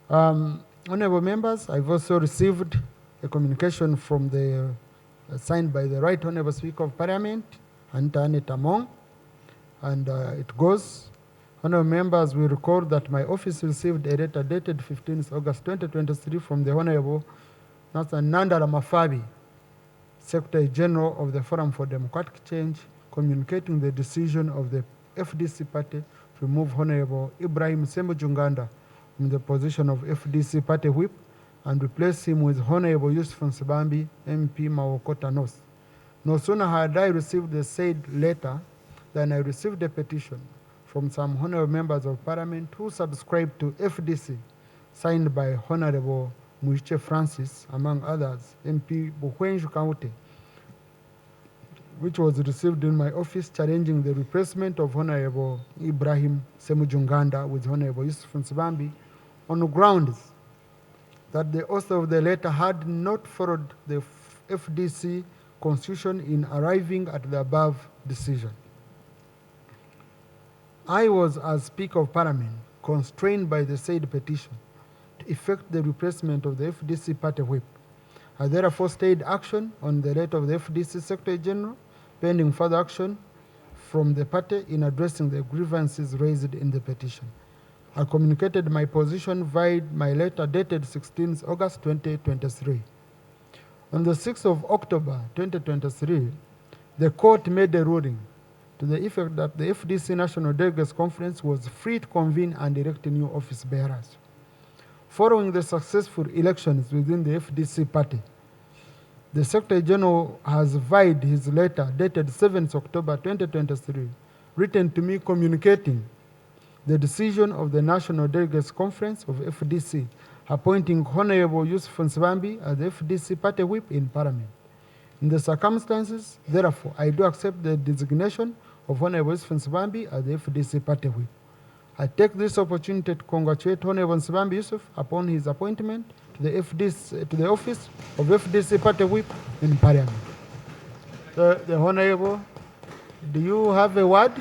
Honorable members, I've also received a communication from the signed by the Right Honorable Speaker of Parliament, Antane Tamong, and it goes, Honorable members will recall that my office received a letter dated 15th August 2023 from the Honorable Nandala Mafabi, Secretary General of the Forum for Democratic Change, communicating the decision of the FDC party to remove Honorable Ibrahim Ssemujju from the position of FDC party whip and replace him with Honorable Yusuf Nsibambi, MP Mawokota North. No sooner had I received the said letter than I received a petition from some honorable members of Parliament who subscribed to FDC, signed by Honorable Muiche Francis, among others, MP Bukwenju County, which was received in my office, challenging the replacement of Honorable Ibrahim Ssemujju with Honorable Yusuf Nsibambi on the grounds that the author of the letter had not followed the FDC constitution in arriving at the above decision. I was, as Speaker of Parliament, constrained by the said petition to effect the replacement of the FDC party whip. I therefore stayed action on the letter of the FDC Secretary General, pending further action from the party in addressing the grievances raised in the petition. I communicated my position via my letter dated 16th August 2023. On the 6th of October 2023, the court made a ruling to the effect that the FDC National Delegates Conference was free to convene and elect new office bearers. Following the successful elections within the FDC party, the Secretary General has vied his letter dated 7th October 2023, written to me communicating the decision of the National Delegates Conference of FDC appointing Honorable Yusuf Nsibambi as the FDC party whip in Parliament. In the circumstances, therefore, I do accept the designation of Honorable Yusuf Nsibambi as the FDC party whip. I take this opportunity to congratulate Honorable Nsibambi Yusuf upon his appointment to the office of FDC party whip in Parliament. The Honorable, do you have a word?